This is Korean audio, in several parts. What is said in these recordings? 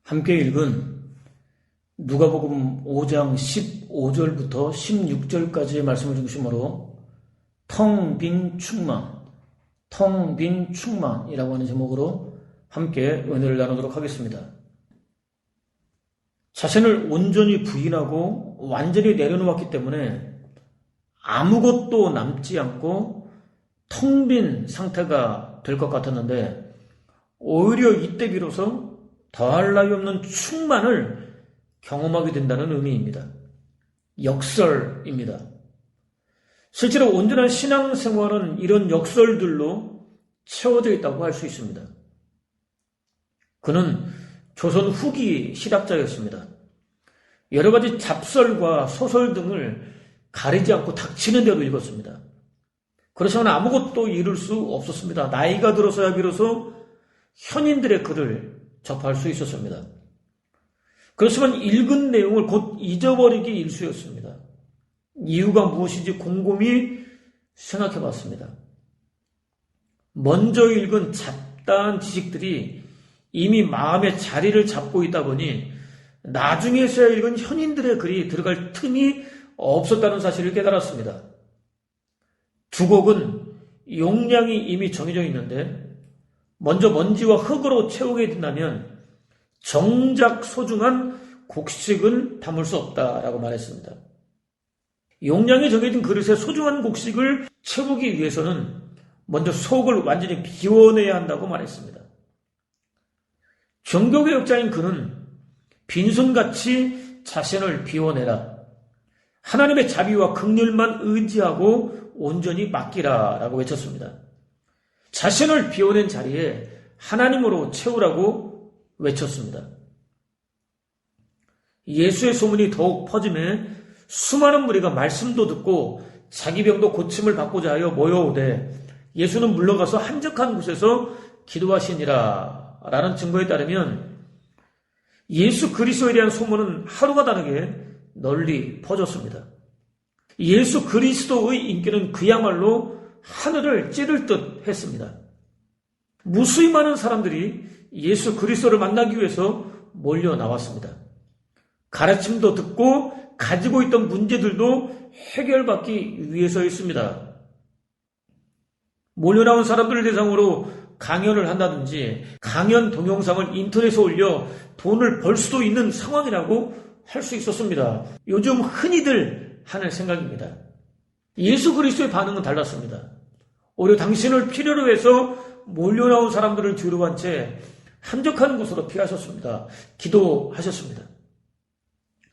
함께 읽은 누가복음 5장 15절부터 16절까지의 말씀을 중심으로 텅 빈 충만이라고 하는 제목으로 함께 은혜를 나누도록 하겠습니다. 자신을 온전히 부인하고 완전히 내려놓았기 때문에 아무것도 남지 않고 텅 빈 상태가 될 것 같았는데 오히려 이때 비로소 더할 나위 없는 충만을 경험하게 된다는 의미입니다. 역설입니다. 실제로 온전한 신앙생활은 이런 역설들로 채워져 있다고 할 수 있습니다. 그는 조선 후기 신학자였습니다. 여러 가지 잡설과 소설 등을 가리지 않고 닥치는 대로 읽었습니다. 그렇지만 아무것도 이룰 수 없었습니다. 나이가 들어서야 비로소 현인들의 글을 접할 수 있었습니다. 그렇지만 읽은 내용을 곧 잊어버리기 일쑤였습니다. 이유가 무엇인지 곰곰이 생각해 봤습니다. 먼저 읽은 잡다한 지식들이 이미 마음에 자리를 잡고 있다 보니 나중에서야 읽은 현인들의 글이 들어갈 틈이 없었다는 사실을 깨달았습니다. 두 곡은 용량이 이미 정해져 있는데 먼저 먼지와 흙으로 채우게 된다면 정작 소중한 곡식은 담을 수 없다라고 말했습니다. 용량이 정해진 그릇에 소중한 곡식을 채우기 위해서는 먼저 속을 완전히 비워내야 한다고 말했습니다. 종교개혁자인 그는 빈손같이 자신을 비워내라. 하나님의 자비와 긍휼만 의지하고 온전히 맡기라 라고 외쳤습니다. 자신을 비워낸 자리에 하나님으로 채우라고 외쳤습니다. 예수의 소문이 더욱 퍼짐에 수많은 무리가 말씀도 듣고 자기 병도 고침을 받고자 하여 모여오되 예수는 물러가서 한적한 곳에서 기도하시니라 라는 증거에 따르면 예수 그리스도에 대한 소문은 하루가 다르게 널리 퍼졌습니다. 예수 그리스도의 인기는 그야말로 하늘을 찌를 듯 했습니다. 무수히 많은 사람들이 예수 그리스도를 만나기 위해서 몰려 나왔습니다. 가르침도 듣고 가지고 있던 문제들도 해결받기 위해서였습니다. 몰려 나온 사람들을 대상으로 강연을 한다든지 강연 동영상을 인터넷에 올려 돈을 벌 수도 있는 상황이라고 할 수 있었습니다. 요즘 흔히들 하는 생각입니다. 예수 그리스도의 반응은 달랐습니다. 오히려 당신을 필요로 해서 몰려나온 사람들을 뒤로 한 채 한적한 곳으로 피하셨습니다. 기도하셨습니다.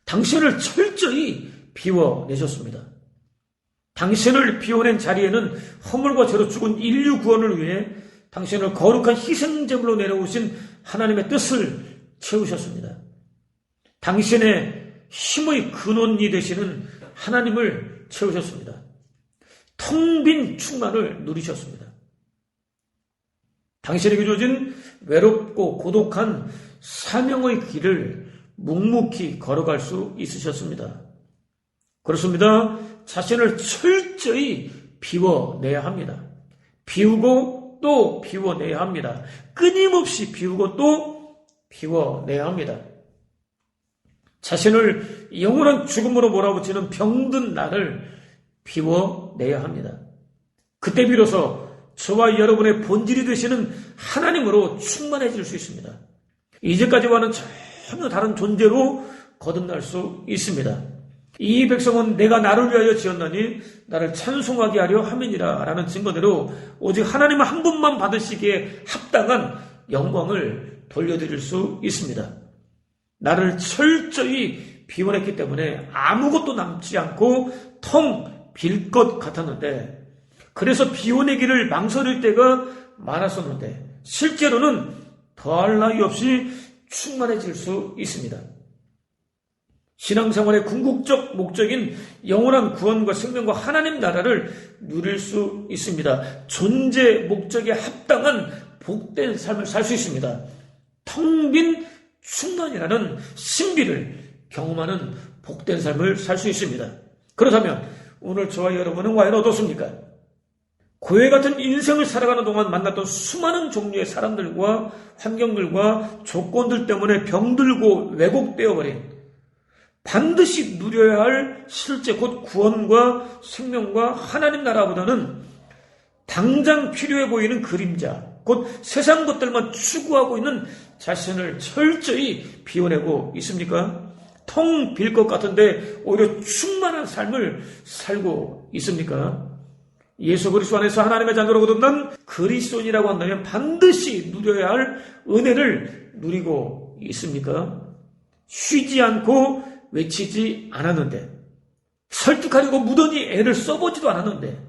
당신을 철저히 비워내셨습니다. 당신을 비워낸 자리에는 허물과 죄로 죽은 인류 구원을 위해 당신을 거룩한 희생제물로 내려오신 하나님의 뜻을 채우셨습니다. 당신의 힘의 근원이 되시는 하나님을 채우셨습니다. 텅 빈 충만을 누리셨습니다. 당신에게 주어진 외롭고 고독한 사명의 길을 묵묵히 걸어갈 수 있으셨습니다. 그렇습니다. 자신을 철저히 비워내야 합니다. 비우고 또 비워내야 합니다. 끊임없이 비우고 또 비워내야 합니다. 자신을 영원한 죽음으로 몰아붙이는 병든 나를 비워내야 합니다. 그때 비로소 저와 여러분의 본질이 되시는 하나님으로 충만해질 수 있습니다. 이제까지와는 전혀 다른 존재로 거듭날 수 있습니다. 이 백성은 내가 나를 위하여 지었나니 나를 찬송하게 하려 함이니라 라는 증거대로 오직 하나님 한 분만 받으시기에 합당한 영광을 돌려드릴 수 있습니다. 나를 철저히 비워냈기 때문에 아무것도 남지 않고 텅 빌 것 같았는데 그래서 비워내기를 망설일 때가 많았었는데 실제로는 더할 나위 없이 충만해질 수 있습니다. 신앙생활의 궁극적 목적인 영원한 구원과 생명과 하나님 나라를 누릴 수 있습니다. 존재 목적에 합당한 복된 삶을 살 수 있습니다. 텅 빈 충만이라는 신비를 경험하는 복된 삶을 살 수 있습니다. 그렇다면 오늘 저와 여러분은 과연 어떻습니까? 고해 같은 인생을 살아가는 동안 만났던 수많은 종류의 사람들과 환경들과 조건들 때문에 병들고 왜곡되어 버린 반드시 누려야 할 실제 곧 구원과 생명과 하나님 나라보다는 당장 필요해 보이는 그림자, 곧 세상 것들만 추구하고 있는 자신을 철저히 비워내고 있습니까? 텅 빌 것 같은데 오히려 충만한 삶을 살고 있습니까? 예수 그리스도 안에서 하나님의 자녀로 거듭난 그리스도인이라고 한다면 반드시 누려야 할 은혜를 누리고 있습니까? 쉬지 않고 외치지 않았는데, 설득하려고 무던히 애를 써보지도 않았는데,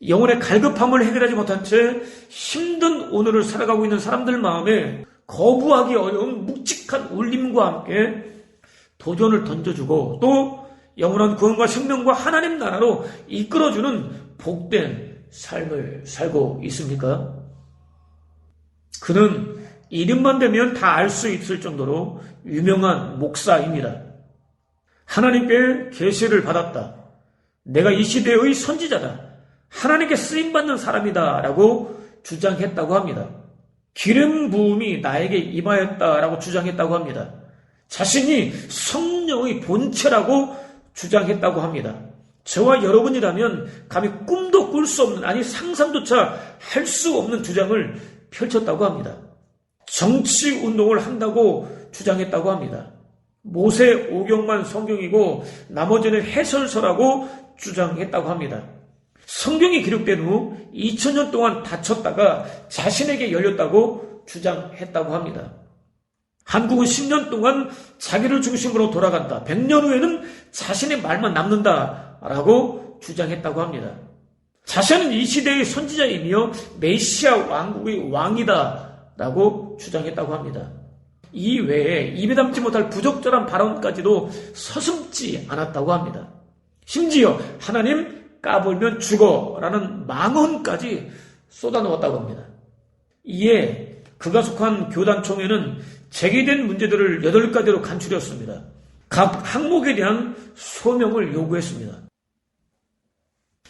영혼의 갈급함을 해결하지 못한 채 힘든 오늘을 살아가고 있는 사람들 마음에 거부하기 어려운 묵직한 울림과 함께 도전을 던져주고 또 영원한 구원과 생명과 하나님 나라로 이끌어주는 복된 삶을 살고 있습니까? 그는 이름만 대면 다 알 수 있을 정도로 유명한 목사입니다. 하나님께 계시를 받았다. 내가 이 시대의 선지자다. 하나님께 쓰임받는 사람이다 라고 주장했다고 합니다. 기름 부음이 나에게 임하였다라고 주장했다고 합니다. 자신이 성령의 본체라고 주장했다고 합니다. 저와 여러분이라면 감히 꿈도 꿀 수 없는, 아니 상상조차 할 수 없는 주장을 펼쳤다고 합니다. 정치 운동을 한다고 주장했다고 합니다. 모세 오경만 성경이고 나머지는 해설서라고 주장했다고 합니다. 성경이 기록된 후 2000년 동안 닫혔다가 자신에게 열렸다고 주장했다고 합니다. 한국은 10년 동안 자기를 중심으로 돌아간다. 100년 후에는 자신의 말만 남는다라고 주장했다고 합니다. 자신은 이 시대의 선지자이며 메시아 왕국의 왕이다라고 주장했다고 합니다. 이 외에 입에 담지 못할 부적절한 발언까지도 서슴지 않았다고 합니다. 심지어 하나님 까불면 죽어라는 망언까지 쏟아놓았다고 합니다. 이에 그가 속한 교단총회는 제기된 문제들을 8가지로 간추렸습니다. 각 항목에 대한 소명을 요구했습니다.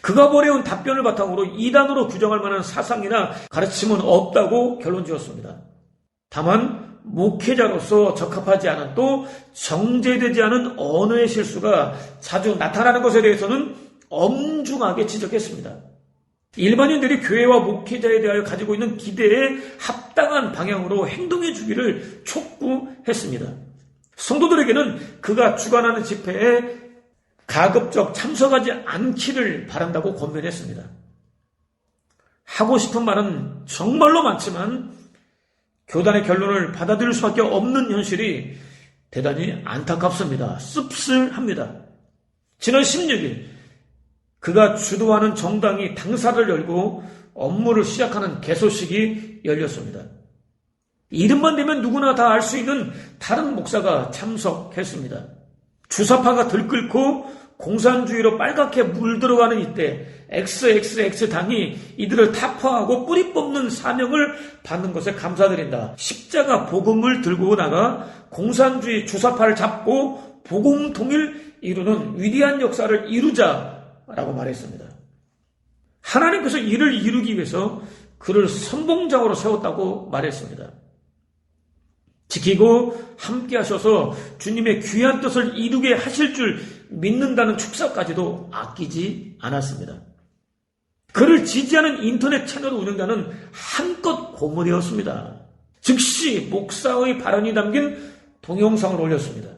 그가 보내온 답변을 바탕으로 이단으로 규정할 만한 사상이나 가르침은 없다고 결론 지었습니다. 다만 목회자로서 적합하지 않은 또 정제되지 않은 언어의 실수가 자주 나타나는 것에 대해서는 엄중하게 지적했습니다. 일반인들이 교회와 목회자에 대하여 가지고 있는 기대에 합당한 방향으로 행동해 주기를 촉구했습니다. 성도들에게는 그가 주관하는 집회에 가급적 참석하지 않기를 바란다고 권면했습니다. 하고 싶은 말은 정말로 많지만 교단의 결론을 받아들일 수밖에 없는 현실이 대단히 안타깝습니다. 씁쓸합니다. 지난 16일 그가 주도하는 정당이 당사를 열고 업무를 시작하는 개소식이 열렸습니다. 이름만 대면 누구나 다 알 수 있는 다른 목사가 참석했습니다. 주사파가 들끓고 공산주의로 빨갛게 물들어가는 이때 XXX당이 이들을 타파하고 뿌리 뽑는 사명을 받는 것에 감사드린다. 십자가 복음을 들고 나가 공산주의 주사파를 잡고 복음 통일 이루는 위대한 역사를 이루자라고 말했습니다. 하나님께서 이를 이루기 위해서 그를 선봉장으로 세웠다고 말했습니다. 지키고 함께 하셔서 주님의 귀한 뜻을 이루게 하실 줄 믿는다는 축사까지도 아끼지 않았습니다. 그를 지지하는 인터넷 채널 운영자는 한껏 고무되었습니다. 즉시 목사의 발언이 담긴 동영상을 올렸습니다.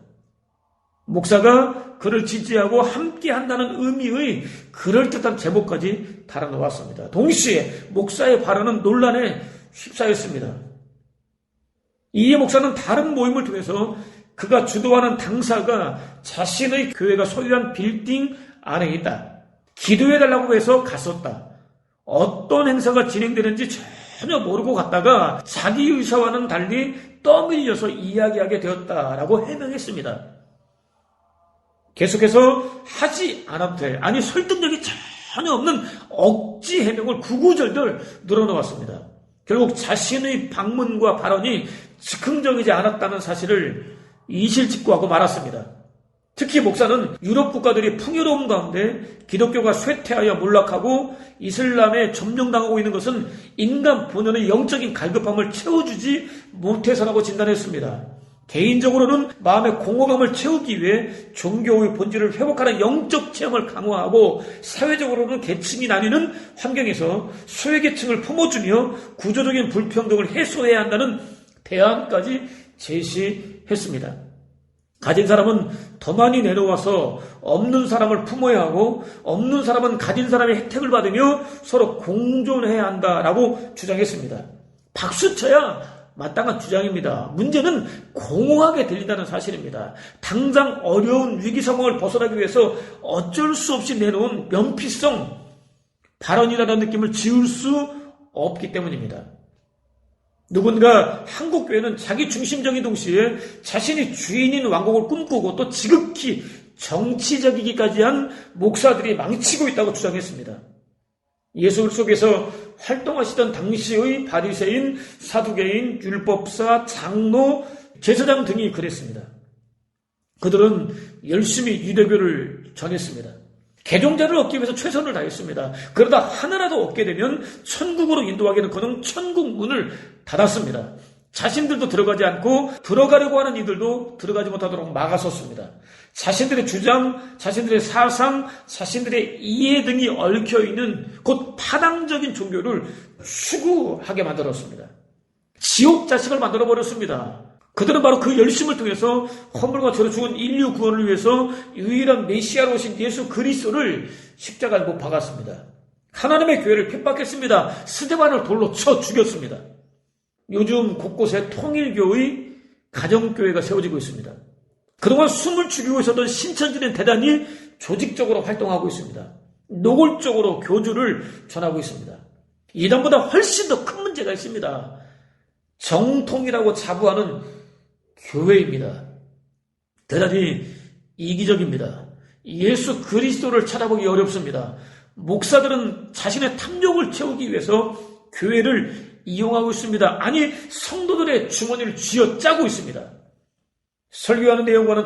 목사가 그를 지지하고 함께 한다는 의미의 그럴듯한 제목까지 달아놓았습니다. 동시에 목사의 발언은 논란에 휩싸였습니다. 이에 목사는 다른 모임을 통해서 그가 주도하는 당사가 자신의 교회가 소유한 빌딩 안에 있다. 기도해달라고 해서 갔었다. 어떤 행사가 진행되는지 전혀 모르고 갔다가 자기 의사와는 달리 떠밀려서 이야기하게 되었다라고 해명했습니다. 계속해서 하지 않아도 될, 아니 설득력이 전혀 없는 억지 해명을 구구절절 늘어놓았습니다. 결국 자신의 방문과 발언이 즉흥적이지 않았다는 사실을 이실직고하고 말았습니다. 특히 목사는 유럽 국가들이 풍요로움 가운데 기독교가 쇠퇴하여 몰락하고 이슬람에 점령당하고 있는 것은 인간 본연의 영적인 갈급함을 채워주지 못해서라고 진단했습니다. 개인적으로는 마음의 공허감을 채우기 위해 종교의 본질을 회복하는 영적 체험을 강화하고, 사회적으로는 계층이 나뉘는 환경에서 소외계층을 품어주며 구조적인 불평등을 해소해야 한다는 대안까지 제시했습니다. 가진 사람은 더 많이 내놓아서 없는 사람을 품어야 하고, 없는 사람은 가진 사람의 혜택을 받으며 서로 공존해야 한다라고 주장했습니다. 박수쳐야 마땅한 주장입니다. 문제는 공허하게 들린다는 사실입니다. 당장 어려운 위기 상황을 벗어나기 위해서 어쩔 수 없이 내놓은 면피성 발언이라는 느낌을 지울 수 없기 때문입니다. 누군가 한국 교회는 자기 중심적인 동시에 자신이 주인인 왕국을 꿈꾸고 또 지극히 정치적이기까지 한 목사들이 망치고 있다고 주장했습니다. 예수 속에서 활동하시던 당시의 바리새인, 사두개인, 율법사, 장로, 제사장 등이 그랬습니다. 그들은 열심히 유대교를 전했습니다. 개종자를 얻기 위해서 최선을 다했습니다. 그러다 하나라도 얻게 되면 천국으로 인도하기는커녕 천국 문을 닫았습니다. 자신들도 들어가지 않고 들어가려고 하는 이들도 들어가지 못하도록 막아섰습니다. 자신들의 주장, 자신들의 사상, 자신들의 이해 등이 얽혀있는 곧 파당적인 종교를 추구하게 만들었습니다. 지옥 자식을 만들어버렸습니다. 그들은 바로 그 열심을 통해서 허물과 죄로 죽은 인류 구원을 위해서 유일한 메시아로 오신 예수 그리스도를 십자가에 못 박았습니다. 하나님의 교회를 핍박했습니다. 스데반을 돌로 쳐 죽였습니다. 요즘 곳곳에 통일교의 가정교회가 세워지고 있습니다. 그동안 숨을 죽이고 있었던 신천지는 대단히 조직적으로 활동하고 있습니다. 노골적으로 교주를 전하고 있습니다. 이단보다 훨씬 더 큰 문제가 있습니다. 정통이라고 자부하는 교회입니다. 대단히 이기적입니다. 예수 그리스도를 찾아보기 어렵습니다. 목사들은 자신의 탐욕을 채우기 위해서 교회를 이용하고 있습니다. 아니, 성도들의 주머니를 쥐어짜고 있습니다. 설교하는 내용과는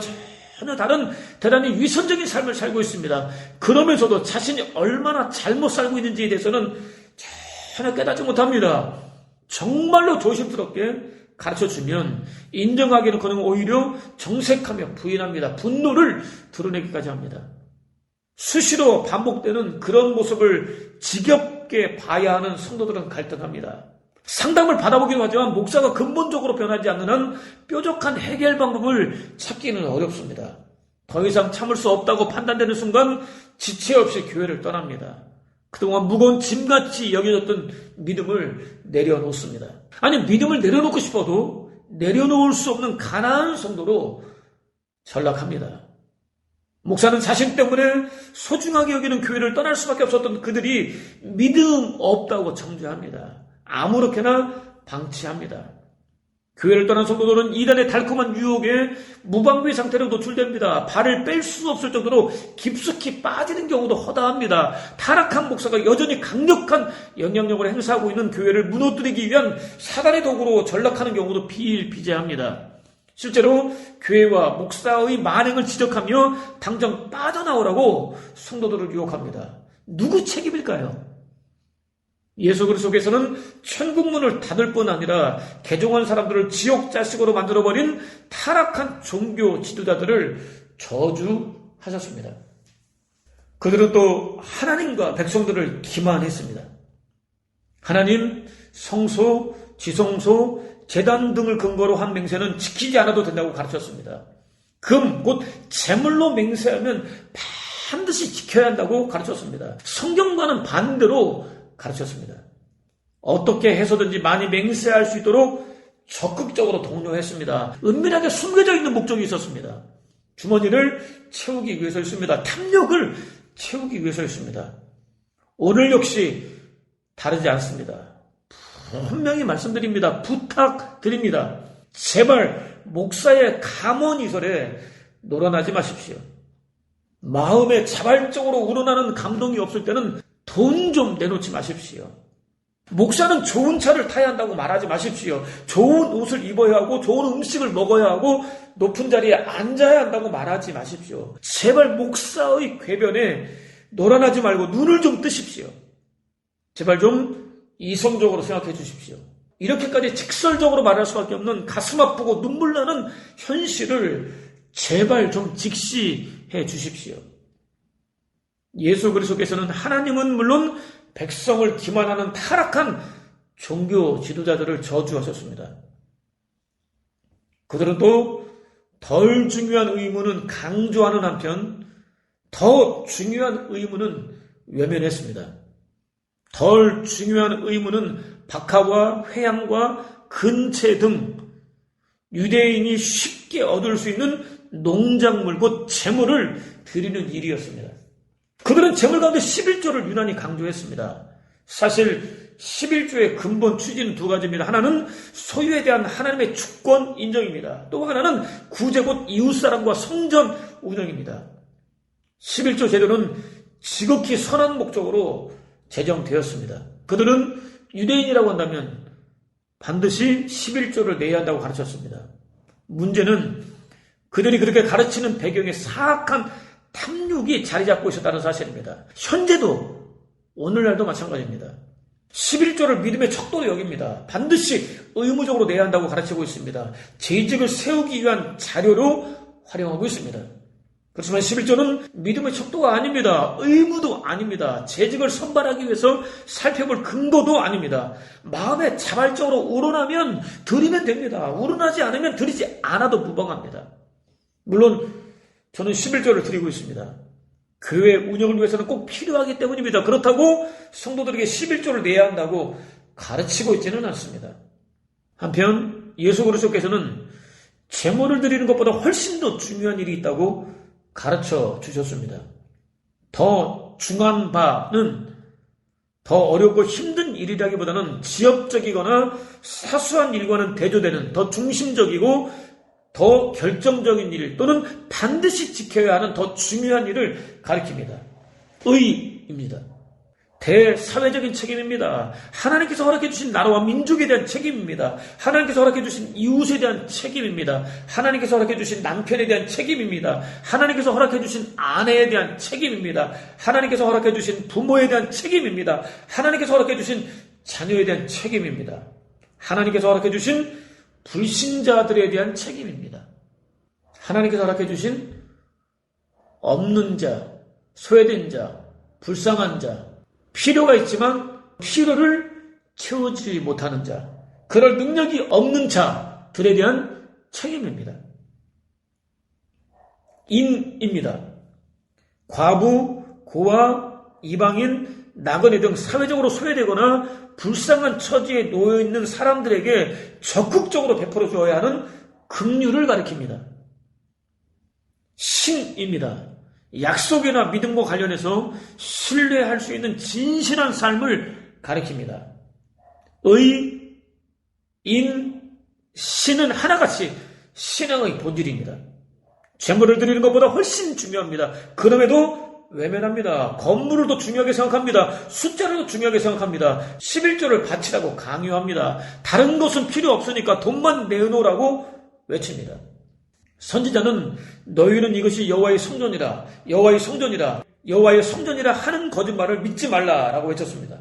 전혀 다른 대단히 위선적인 삶을 살고 있습니다. 그러면서도 자신이 얼마나 잘못 살고 있는지에 대해서는 전혀 깨닫지 못합니다. 정말로 조심스럽게 가르쳐주면 인정하기는커녕 오히려 정색하며 부인합니다. 분노를 드러내기까지 합니다. 수시로 반복되는 그런 모습을 지겹게 봐야 하는 성도들은 갈등합니다. 상담을 받아보기도 하지만 목사가 근본적으로 변하지 않는 한 뾰족한 해결 방법을 찾기는 어렵습니다. 더 이상 참을 수 없다고 판단되는 순간 지체 없이 교회를 떠납니다. 그동안 무거운 짐같이 여겨졌던 믿음을 내려놓습니다. 아니, 믿음을 내려놓고 싶어도 내려놓을 수 없는 가난한 성도로 전락합니다. 목사는 자신 때문에 소중하게 여기는 교회를 떠날 수밖에 없었던 그들이 믿음 없다고 정죄합니다. 아무렇게나 방치합니다. 교회를 떠난 성도들은 이단의 달콤한 유혹에 무방비 상태로 노출됩니다. 발을 뺄 수 없을 정도로 깊숙이 빠지는 경우도 허다합니다. 타락한 목사가 여전히 강력한 영향력을 행사하고 있는 교회를 무너뜨리기 위한 사단의 도구로 전락하는 경우도 비일비재합니다. 실제로 교회와 목사의 만행을 지적하며 당장 빠져나오라고 성도들을 유혹합니다. 누구 책임일까요? 예수 그리스도께서는 천국문을 닫을 뿐 아니라 개종한 사람들을 지옥 자식으로 만들어버린 타락한 종교 지도자들을 저주하셨습니다. 그들은 또 하나님과 백성들을 기만했습니다. 하나님, 성소, 지성소, 제단 등을 근거로 한 맹세는 지키지 않아도 된다고 가르쳤습니다. 금, 곧 제물로 맹세하면 반드시 지켜야 한다고 가르쳤습니다. 성경과는 반대로 가르쳤습니다. 어떻게 해서든지 많이 맹세할 수 있도록 적극적으로 독려했습니다. 은밀하게 숨겨져 있는 목적이 있었습니다. 주머니를 채우기 위해서였습니다. 탐욕을 채우기 위해서였습니다. 오늘 역시 다르지 않습니다. 분명히 말씀드립니다. 부탁드립니다. 제발 목사의 감언이설에 놀아나지 마십시오. 마음에 자발적으로 우러나는 감동이 없을 때는 돈 좀 내놓지 마십시오. 목사는 좋은 차를 타야 한다고 말하지 마십시오. 좋은 옷을 입어야 하고 좋은 음식을 먹어야 하고 높은 자리에 앉아야 한다고 말하지 마십시오. 제발 목사의 궤변에 놀아나지 말고 눈을 좀 뜨십시오. 제발 좀 이성적으로 생각해 주십시오. 이렇게까지 직설적으로 말할 수밖에 없는 가슴 아프고 눈물 나는 현실을 제발 좀 직시해 주십시오. 예수 그리스도께서는 하나님은 물론 백성을 기만하는 타락한 종교 지도자들을 저주하셨습니다. 그들은 또 덜 중요한 의무는 강조하는 한편 더 중요한 의무는 외면했습니다. 덜 중요한 의무는 박하와 회양과 근체 등 유대인이 쉽게 얻을 수 있는 농작물 곧 재물을 드리는 일이었습니다. 그들은 재물 가운데 11조를 유난히 강조했습니다. 사실 11조의 근본 취지는 두 가지입니다. 하나는 소유에 대한 하나님의 주권 인정입니다. 또 하나는 구제 곧 이웃사랑과 성전 운영입니다. 11조 제도는 지극히 선한 목적으로 제정되었습니다. 그들은 유대인이라고 한다면 반드시 11조를 내야 한다고 가르쳤습니다. 문제는 그들이 그렇게 가르치는 배경에 사악한 탐욕이 자리 잡고 있었다는 사실입니다. 현재도 오늘날도 마찬가지입니다. 11조를 믿음의 척도로 여깁니다. 반드시 의무적으로 내야 한다고 가르치고 있습니다. 재직을 세우기 위한 자료로 활용하고 있습니다. 그렇지만 11조는 믿음의 척도가 아닙니다. 의무도 아닙니다. 재직을 선발하기 위해서 살펴볼 근거도 아닙니다. 마음에 자발적으로 우러나면 드리면 됩니다. 우러나지 않으면 드리지 않아도 무방합니다. 물론 저는 11조를 드리고 있습니다. 교회 운영을 위해서는 꼭 필요하기 때문입니다. 그렇다고 성도들에게 11조를 내야 한다고 가르치고 있지는 않습니다. 한편 예수 그리스도께서는 제물을 드리는 것보다 훨씬 더 중요한 일이 있다고 가르쳐 주셨습니다. 더 중요한 바는 더 어렵고 힘든 일이라기보다는 지엽적이거나 사소한 일과는 대조되는 더 중심적이고 더 결정적인 일 또는 반드시 지켜야 하는 더 중요한 일을 가리킵니다. 의입니다. 대사회적인 책임입니다. 하나님께서 허락해 주신 나라와 민족에 대한 책임입니다. 하나님께서 허락해 주신 이웃에 대한 책임입니다. 하나님께서 허락해 주신 남편에 대한 책임입니다. 하나님께서 허락해 주신 아내에 대한 책임입니다. 하나님께서 허락해 주신 부모에 대한 책임입니다. 하나님께서 허락해 주신 자녀에 대한 책임입니다. 하나님께서 허락해 주신 불신자들에 대한 책임입니다. 하나님께서 허락해 주신 없는 자, 소외된 자, 불쌍한 자, 필요가 있지만 필요를 채우지 못하는 자, 그럴 능력이 없는 자들에 대한 책임입니다. 인입니다. 과부, 고아, 이방인, 나그네 등 사회적으로 소외되거나 불쌍한 처지에 놓여있는 사람들에게 적극적으로 베풀어 주어야 하는 긍휼을 가리킵니다. 신입니다. 약속이나 믿음과 관련해서 신뢰할 수 있는 진실한 삶을 가리킵니다. 의, 인, 신은 하나같이 신앙의 본질입니다. 재물을 드리는 것보다 훨씬 중요합니다. 그럼에도 외면합니다. 건물을 더 중요하게 생각합니다. 숫자를 더 중요하게 생각합니다. 11조를 바치라고 강요합니다. 다른 것은 필요 없으니까 돈만 내놓으라고 외칩니다. 선지자는 너희는 이것이 여호와의 성전이라 여호와의 성전이라 여호와의 성전이라 하는 거짓말을 믿지 말라라고 외쳤습니다.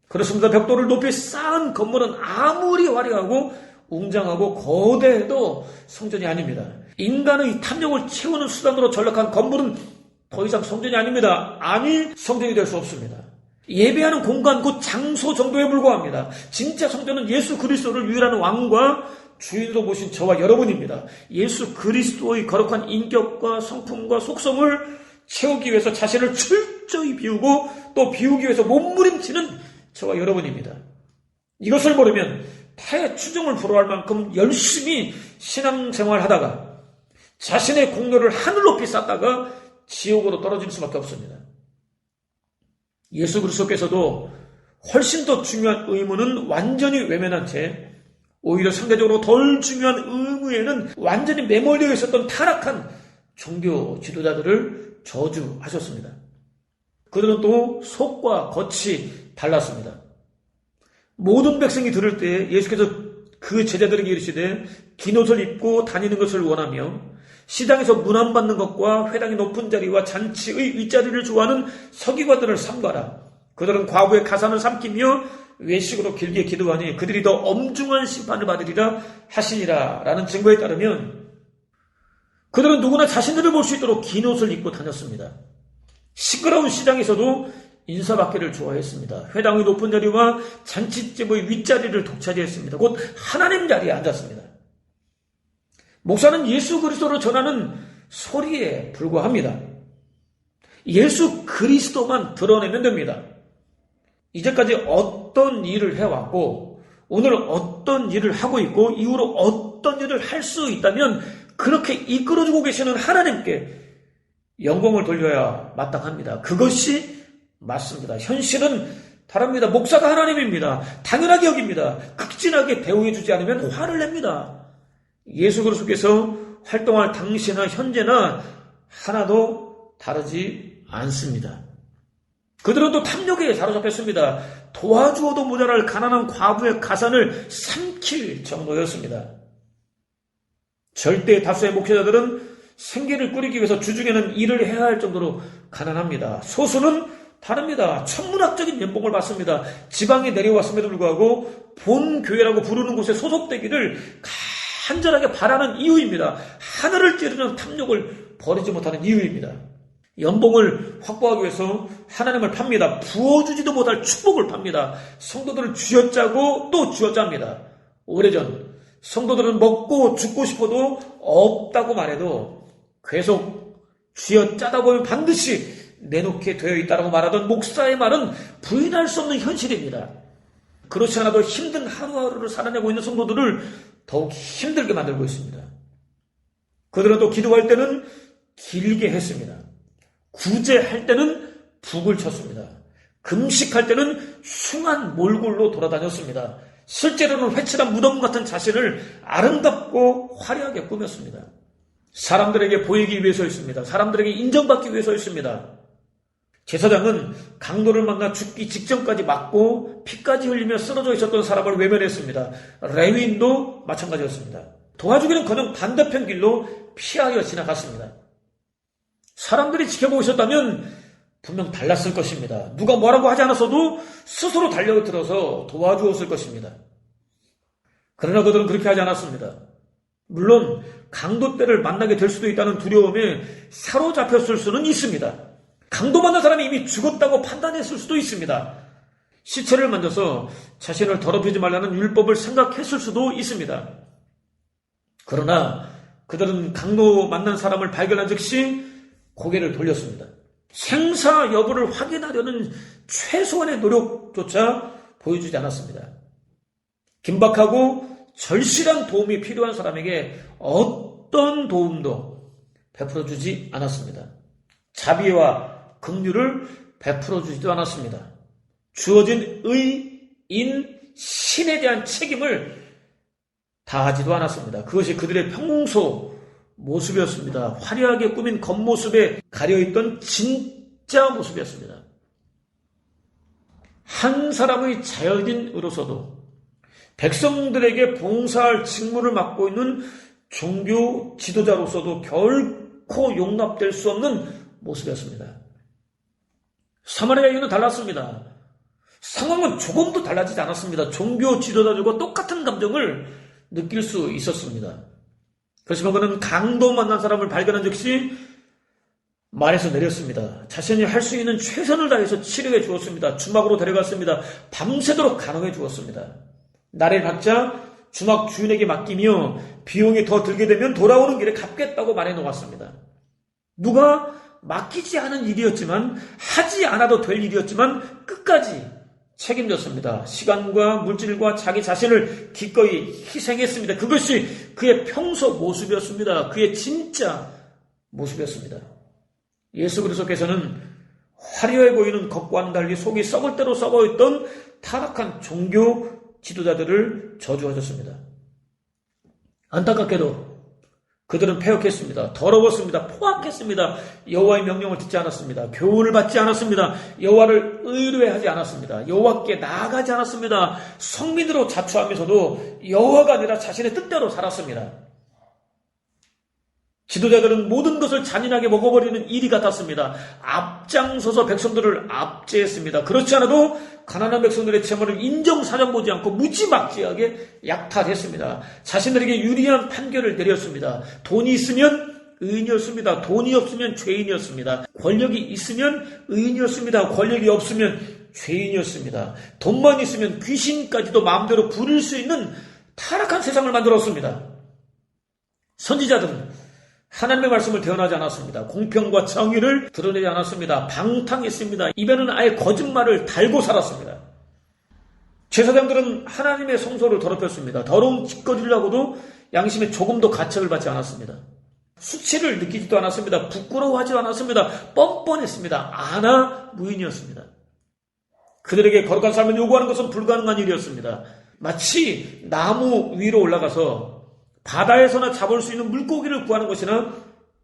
그렇습니다. 벽돌을 높이 쌓은 건물은 아무리 화려하고 웅장하고 거대해도 성전이 아닙니다. 인간의 탐욕을 채우는 수단으로 전락한 건물은 더 이상 성전이 아닙니다. 아니, 성전이 될 수 없습니다. 예배하는 공간, 곧 장소 정도에 불과합니다. 진짜 성전은 예수 그리스도를 유일한 왕과 주인으로 모신 저와 여러분입니다. 예수 그리스도의 거룩한 인격과 성품과 속성을 채우기 위해서 자신을 철저히 비우고 또 비우기 위해서 몸부림치는 저와 여러분입니다. 이것을 모르면 타의 추종을 불허할 만큼 열심히 신앙생활하다가 자신의 공로를 하늘 높이 쌓다가 지옥으로 떨어질 수밖에 없습니다. 예수 그리스도께서도 훨씬 더 중요한 의무는 완전히 외면한 채 오히려 상대적으로 덜 중요한 의무에는 완전히 매몰되어 있었던 타락한 종교 지도자들을 저주하셨습니다. 그들은 또 속과 겉이 달랐습니다. 모든 백성이 들을 때 예수께서 그 제자들에게 이르시되 긴 옷을 입고 다니는 것을 원하며 시장에서 문안받는 것과 회당의 높은 자리와 잔치의 윗자리를 좋아하는 서기관들을 삼가라. 그들은 과부의 가산을 삼키며 외식으로 길게 기도하니 그들이 더 엄중한 심판을 받으리라 하시니라. 라는 증거에 따르면 그들은 누구나 자신들을 볼 수 있도록 긴 옷을 입고 다녔습니다. 시끄러운 시장에서도 인사받기를 좋아했습니다. 회당의 높은 자리와 잔치집의 윗자리를 독차지했습니다. 곧 하나님 자리에 앉았습니다. 목사는 예수 그리스도를 전하는 소리에 불과합니다. 예수 그리스도만 드러내면 됩니다. 이제까지 어떤 일을 해왔고 오늘 어떤 일을 하고 있고 이후로 어떤 일을 할 수 있다면 그렇게 이끌어주고 계시는 하나님께 영광을 돌려야 마땅합니다. 그것이 맞습니다. 현실은 다릅니다. 목사가 하나님입니다. 당연하게 여깁니다. 극진하게 대우해주지 않으면 화를 냅니다. 예수 그리스도께서 활동할 당시나 현재나 하나도 다르지 않습니다. 그들은 또 탐욕에 사로잡혔습니다. 도와주어도 모자랄 가난한 과부의 가산을 삼킬 정도였습니다. 절대 다수의 목회자들은 생계를 꾸리기 위해서 주중에는 일을 해야 할 정도로 가난합니다. 소수는 다릅니다. 천문학적인 연봉을 받습니다. 지방에 내려왔음에도 불구하고 본 교회라고 부르는 곳에 소속되기를 간절하게 바라는 이유입니다. 하늘을 찌르는 탐욕을 버리지 못하는 이유입니다. 연봉을 확보하기 위해서 하나님을 팝니다. 부어주지도 못할 축복을 팝니다. 성도들을 쥐어짜고 또 쥐어짭니다. 오래전 성도들은 먹고 죽고 싶어도 없다고 말해도 계속 쥐어짜다 보면 반드시 내놓게 되어 있다고 말하던 목사의 말은 부인할 수 없는 현실입니다. 그렇지 않아도 힘든 하루하루를 살아내고 있는 성도들을 더욱 힘들게 만들고 있습니다. 그들은 또 기도할 때는 길게 했습니다. 구제할 때는 북을 쳤습니다. 금식할 때는 흉한 몰골로 돌아다녔습니다. 실제로는 회칠한 무덤 같은 자신을 아름답고 화려하게 꾸몄습니다. 사람들에게 보이기 위해서였습니다. 사람들에게 인정받기 위해서였습니다. 제사장은 강도를 만나 죽기 직전까지 맞고 피까지 흘리며 쓰러져 있었던 사람을 외면했습니다. 레위인도 마찬가지였습니다. 도와주기는커녕 반대편 길로 피하여 지나갔습니다. 사람들이 지켜보고 있었다면 분명 달랐을 것입니다. 누가 뭐라고 하지 않았어도 스스로 달려들어서 도와주었을 것입니다. 그러나 그들은 그렇게 하지 않았습니다. 물론 강도 때를 만나게 될 수도 있다는 두려움에 사로잡혔을 수는 있습니다. 강도 만난 사람이 이미 죽었다고 판단했을 수도 있습니다. 시체를 만져서 자신을 더럽히지 말라는 율법을 생각했을 수도 있습니다. 그러나 그들은 강도 만난 사람을 발견한 즉시 고개를 돌렸습니다. 생사 여부를 확인하려는 최소한의 노력조차 보여주지 않았습니다. 긴박하고 절실한 도움이 필요한 사람에게 어떤 도움도 베풀어주지 않았습니다. 자비와 긍휼을 베풀어주지도 않았습니다. 주어진 의인 신에 대한 책임을 다하지도 않았습니다. 그것이 그들의 평소 모습이었습니다. 화려하게 꾸민 겉모습에 가려있던 진짜 모습이었습니다. 한 사람의 자연인으로서도 백성들에게 봉사할 직무를 맡고 있는 종교 지도자로서도 결코 용납될 수 없는 모습이었습니다. 사마리아 여인은 달랐습니다. 상황은 조금도 달라지지 않았습니다. 종교 지도자들과 똑같은 감정을 느낄 수 있었습니다. 그렇지만 그는 강도 만난 사람을 발견한 즉시 말에서 내렸습니다. 자신이 할 수 있는 최선을 다해서 치료해 주었습니다. 주막으로 데려갔습니다. 밤새도록 간호해 주었습니다. 나를 받자 주막 주인에게 맡기며 비용이 더 들게 되면 돌아오는 길에 갚겠다고 말해 놓았습니다. 누가 맡기지 않은 일이었지만 하지 않아도 될 일이었지만 끝까지 책임졌습니다. 시간과 물질과 자기 자신을 기꺼이 희생했습니다. 그것이 그의 평소 모습이었습니다. 그의 진짜 모습이었습니다. 예수 그리스도께서는 화려해 보이는 겉과는 달리 속이 썩을 대로 썩어있던 타락한 종교 지도자들을 저주하셨습니다. 안타깝게도 그들은 패역했습니다. 더러웠습니다. 포악했습니다. 여호와의 명령을 듣지 않았습니다. 교훈을 받지 않았습니다. 여호와를 의뢰하지 않았습니다. 여호와께 나아가지 않았습니다. 성민으로 자처하면서도 여호와가 아니라 자신의 뜻대로 살았습니다. 지도자들은 모든 것을 잔인하게 먹어버리는 일이 같았습니다. 앞장서서 백성들을 압제했습니다. 그렇지 않아도 가난한 백성들의 채무를 인정사정 보지 않고 무지막지하게 약탈했습니다. 자신들에게 유리한 판결을 내렸습니다. 돈이 있으면 의인이었습니다. 돈이 없으면 죄인이었습니다. 권력이 있으면 의인이었습니다. 권력이 없으면 죄인이었습니다. 돈만 있으면 귀신까지도 마음대로 부릴 수 있는 타락한 세상을 만들었습니다. 선지자들은 하나님의 말씀을 대언하지 않았습니다. 공평과 정의를 드러내지 않았습니다. 방탕했습니다. 입에는 아예 거짓말을 달고 살았습니다. 제사장들은 하나님의 성소를 더럽혔습니다. 더러운 짓거리를 하고도 양심에 조금도 가책을 받지 않았습니다. 수치를 느끼지도 않았습니다. 부끄러워하지 않았습니다. 뻔뻔했습니다. 무인이었습니다. 그들에게 거룩한 삶을 요구하는 것은 불가능한 일이었습니다. 마치 나무 위로 올라가서 바다에서나 잡을 수 있는 물고기를 구하는 것이나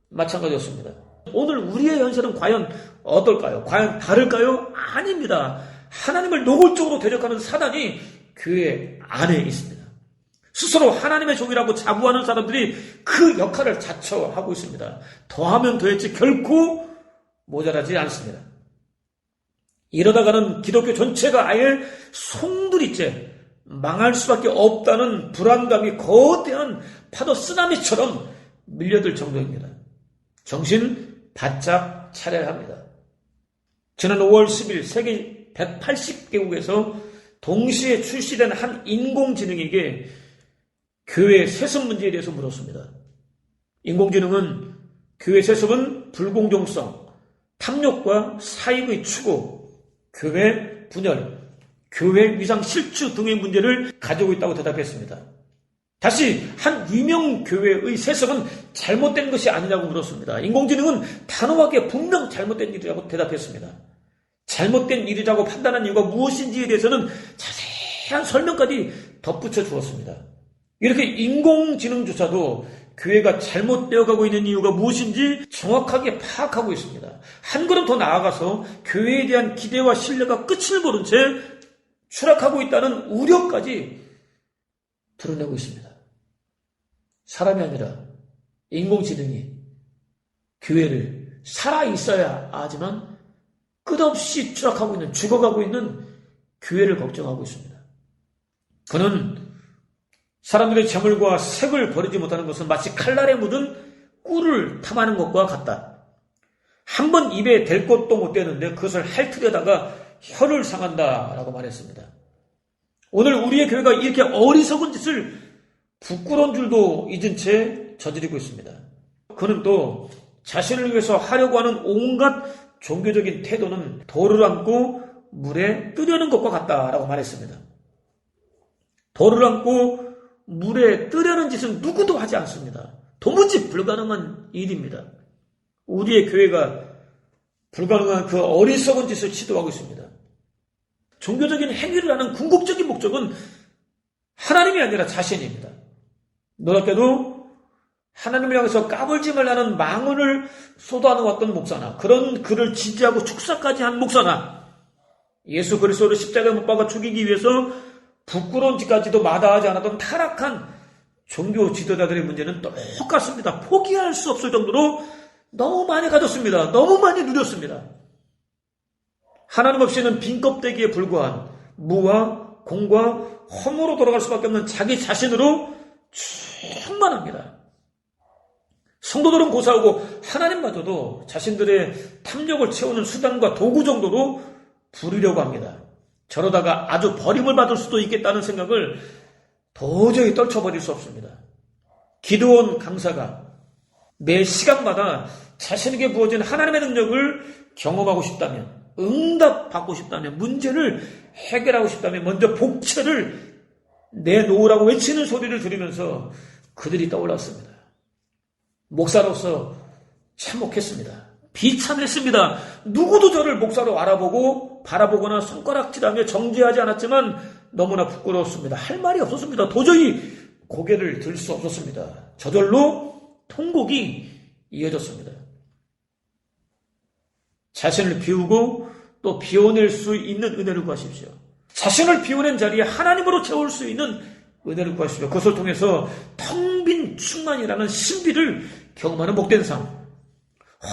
마찬가지였습니다. 오늘 우리의 현실은 과연 어떨까요? 과연 다를까요? 아닙니다. 하나님을 노골적으로 대적하는 사단이 교회 안에 있습니다. 스스로 하나님의 종이라고 자부하는 사람들이 그 역할을 자처하고 있습니다. 더하면 더했지 결코 모자라지 않습니다. 이러다가는 기독교 전체가 아예 송두리째 망할 수밖에 없다는 불안감이 거대한 파도 쓰나미처럼 밀려들 정도입니다. 정신 바짝 차려야 합니다. 지난 5월 10일 세계 180개국에서 동시에 출시된 한 인공지능에게 교회 세습 문제에 대해서 물었습니다. 인공지능은 교회 세습은 불공정성, 탐욕과 사익의 추구, 교회 분열, 교회 위상 실추 등의 문제를 가지고 있다고 대답했습니다. 다시 한 유명 교회의 세습은 잘못된 것이 아니냐고 물었습니다. 인공지능은 단호하게 분명 잘못된 일이라고 대답했습니다. 잘못된 일이라고 판단한 이유가 무엇인지에 대해서는 자세한 설명까지 덧붙여 주었습니다. 이렇게 인공지능조차도 교회가 잘못되어 가고 있는 이유가 무엇인지 정확하게 파악하고 있습니다. 한 걸음 더 나아가서 교회에 대한 기대와 신뢰가 끝을 보는 채 추락하고 있다는 우려까지 드러내고 있습니다. 사람이 아니라 인공지능이 교회를 살아있어야 하지만 끝없이 추락하고 있는, 죽어가고 있는 교회를 걱정하고 있습니다. 그는 사람들의 재물과 색을 버리지 못하는 것은 마치 칼날에 묻은 꿀을 탐하는 것과 같다. 한 번 입에 댈 것도 못 대는데 그것을 핥으려다가 혀를 상한다라고 말했습니다. 오늘 우리의 교회가 이렇게 어리석은 짓을 부끄러운 줄도 잊은 채 저지르고 있습니다. 그는 또 자신을 위해서 하려고 하는 온갖 종교적인 태도는 돌을 얹고 물에 뜨려는 것과 같다라고 말했습니다. 돌을 얹고 물에 뜨려는 짓은 누구도 하지 않습니다. 도무지 불가능한 일입니다. 우리의 교회가 불가능한 그 어리석은 짓을 시도하고 있습니다. 종교적인 행위를 하는 궁극적인 목적은 하나님이 아니라 자신입니다. 놀랍게도 하나님을 향해서 까불지 말라는 망언을 쏟아놓은 어떤 목사나 그런 그를 지지하고 축사까지 한 목사나 예수 그리스도를 십자가에 못 박아 죽이기 위해서 부끄러운 짓까지도 마다하지 않았던 타락한 종교 지도자들의 문제는 똑같습니다. 포기할 수 없을 정도로 너무 많이 가졌습니다. 너무 많이 누렸습니다. 하나님 없이는 빈 껍데기에 불과한 무와 공과 허무로 돌아갈 수밖에 없는 자기 자신으로 충만합니다. 성도들은 고사하고 하나님마저도 자신들의 탐욕을 채우는 수단과 도구 정도로 부리려고 합니다. 저러다가 아주 버림을 받을 수도 있겠다는 생각을 도저히 떨쳐버릴 수 없습니다. 기도원 강사가 매 시간마다 자신에게 부어진 하나님의 능력을 경험하고 싶다면, 응답받고 싶다면, 문제를 해결하고 싶다면 먼저 복채를 내놓으라고 외치는 소리를 들으면서 그들이 떠올랐습니다. 목사로서 참혹했습니다. 비참했습니다. 누구도 저를 목사로 알아보고 바라보거나 손가락질하며 정죄하지 않았지만 너무나 부끄러웠습니다. 할 말이 없었습니다. 도저히 고개를 들 수 없었습니다. 저절로 통곡이 이어졌습니다. 자신을 비우고 또 비워낼 수 있는 은혜를 구하십시오. 자신을 비워낸 자리에 하나님으로 채울 수 있는 은혜를 구하십시오. 그것을 통해서 텅 빈 충만이라는 신비를 경험하는 복된 삶.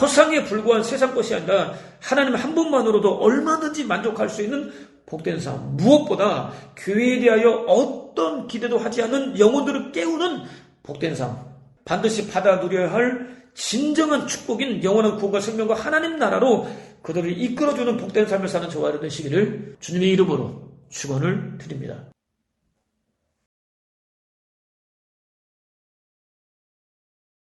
허상에 불과한 세상 것이 아니라 하나님 한 분만으로도 얼마든지 만족할 수 있는 복된 삶. 무엇보다 교회에 대하여 어떤 기대도 하지 않는 영혼들을 깨우는 복된 삶. 반드시 받아 누려야 할 진정한 축복인 영원한 구원과 생명과 하나님 나라로 그들을 이끌어주는 복된 삶을 사는 저와 여러분 되시기를 주님의 이름으로 축원을 드립니다.